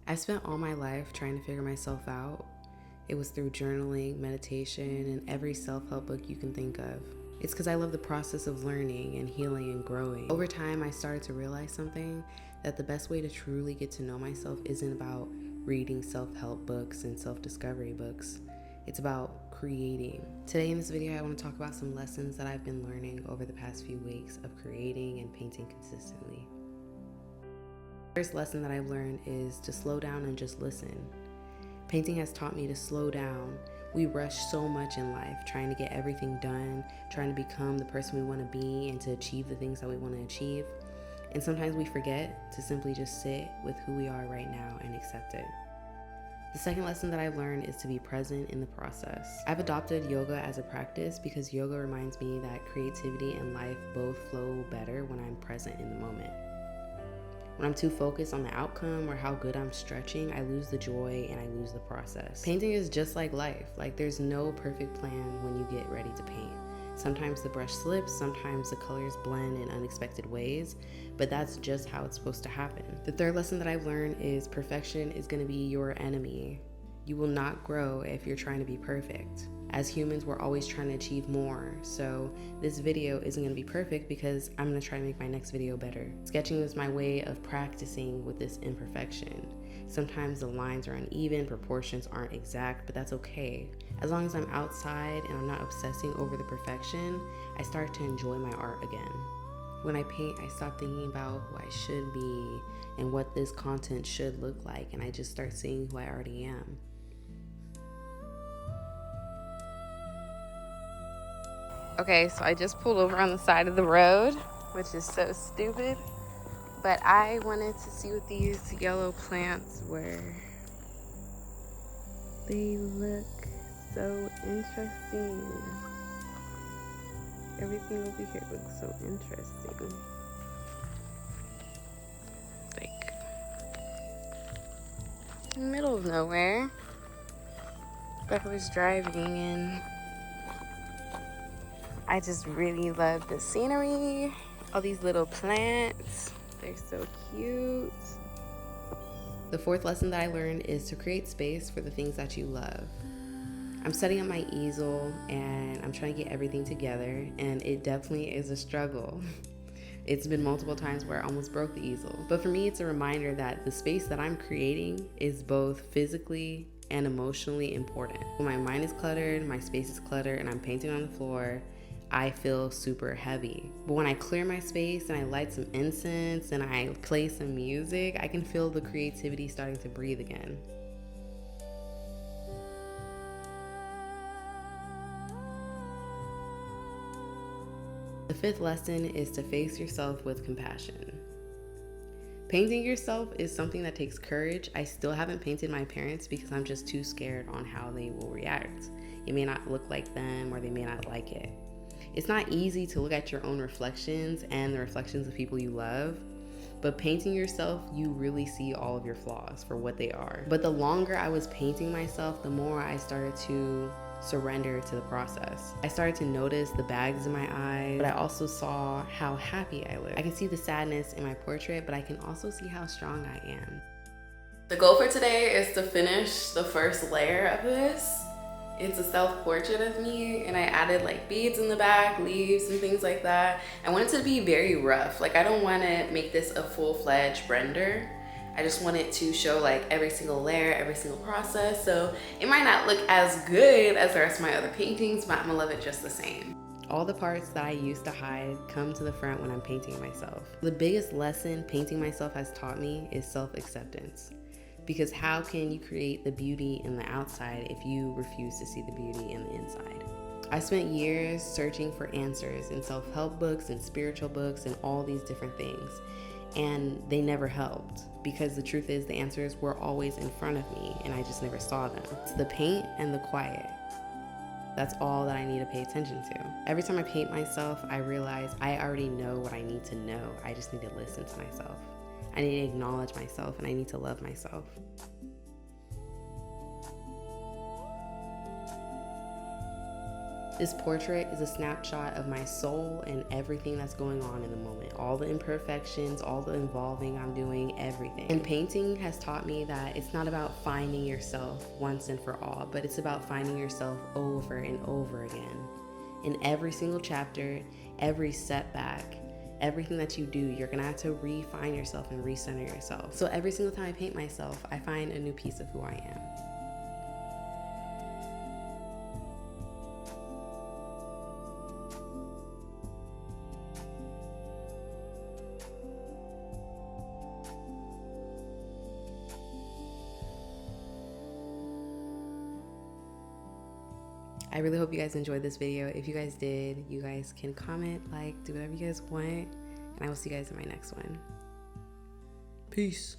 I spent all my life trying to figure myself out. It was through journaling, meditation, and every self-help book you can think of. It's because I love the process of learning and healing and growing. Over time, I started to realize something, that the best way to truly get to know myself isn't about reading self-help books and self-discovery books. It's about creating. Today in this video, I want to talk about some lessons that I've been learning over the past few weeks of creating and painting consistently. The first lesson that I've learned is to slow down and just listen. Painting has taught me to slow down. We rush so much in life, trying to get everything done, trying to become the person we want to be and to achieve the things that we want to achieve. And sometimes we forget to simply just sit with who we are right now and accept it. The second lesson that I've learned is to be present in the process. I've adopted yoga as a practice because yoga reminds me that creativity and life both flow better when I'm present in the moment. When I'm too focused on the outcome or how good I'm stretching, I lose the joy and I lose the process. Painting is just like life. There's no perfect plan when you get ready to paint. Sometimes the brush slips, sometimes the colors blend in unexpected ways, but that's just how it's supposed to happen. The third lesson that I've learned is perfection is going to be your enemy. You will not grow if you're trying to be perfect. As humans, we're always trying to achieve more, so this video isn't going to be perfect because I'm going to try to make my next video better. Sketching is my way of practicing with this imperfection. Sometimes the lines are uneven, proportions aren't exact, but that's okay. As long as I'm outside and I'm not obsessing over the perfection, I start to enjoy my art again. When I paint, I stop thinking about who I should be and what this content should look like, and I just start seeing who I already am. Okay, so I just pulled over on the side of the road, which is so stupid, but I wanted to see what these yellow plants were. They look so interesting. Everything over here looks so interesting. In the middle of nowhere. But I was driving and I just really love the scenery. All these little plants, they're so cute. The fourth lesson that I learned is to create space for the things that you love. I'm setting up my easel and I'm trying to get everything together, and it definitely is a struggle. It's been multiple times where I almost broke the easel. But for me, it's a reminder that the space that I'm creating is both physically and emotionally important. When my mind is cluttered, my space is cluttered, and I'm painting on the floor, I feel super heavy. But when I clear my space and I light some incense and I play some music, I can feel the creativity starting to breathe again. The fifth lesson is to face yourself with compassion. Painting yourself is something that takes courage. I still haven't painted my parents because I'm just too scared on how they will react. It may not look like them or they may not like it. It's not easy to look at your own reflections and the reflections of people you love, but painting yourself, you really see all of your flaws for what they are. But the longer I was painting myself, the more I started to surrender to the process. I started to notice the bags in my eyes, but I also saw how happy I looked. I can see the sadness in my portrait, but I can also see how strong I am. The goal for today is to finish the first layer of this. It's a self-portrait of me, and I added beads in the back, leaves and things like that. I want it to be very rough. I don't want to make this a full-fledged render. I just want it to show every single layer, every single process. So it might not look as good as the rest of my other paintings, but I'm gonna love it just the same. All the parts that I used to hide come to the front when I'm painting myself. The biggest lesson painting myself has taught me is self-acceptance. Because how can you create the beauty in the outside if you refuse to see the beauty in the inside? I spent years searching for answers in self-help books and spiritual books and all these different things, and they never helped, because the truth is the answers were always in front of me and I just never saw them. It's the paint and the quiet. That's all that I need to pay attention to. Every time I paint myself, I realize I already know what I need to know. I just need to listen to myself. I need to acknowledge myself, and I need to love myself. This portrait is a snapshot of my soul and everything that's going on in the moment. All the imperfections, all the involving I'm doing, everything. And painting has taught me that it's not about finding yourself once and for all, but it's about finding yourself over and over again. In every single chapter, every setback, everything that you do, you're gonna have to refine yourself and recenter yourself. So every single time I paint myself, I find a new piece of who I am. I really hope you guys enjoyed this video. If you guys did, you guys can comment, like, do whatever you guys want, and I will see you guys in my next one. Peace.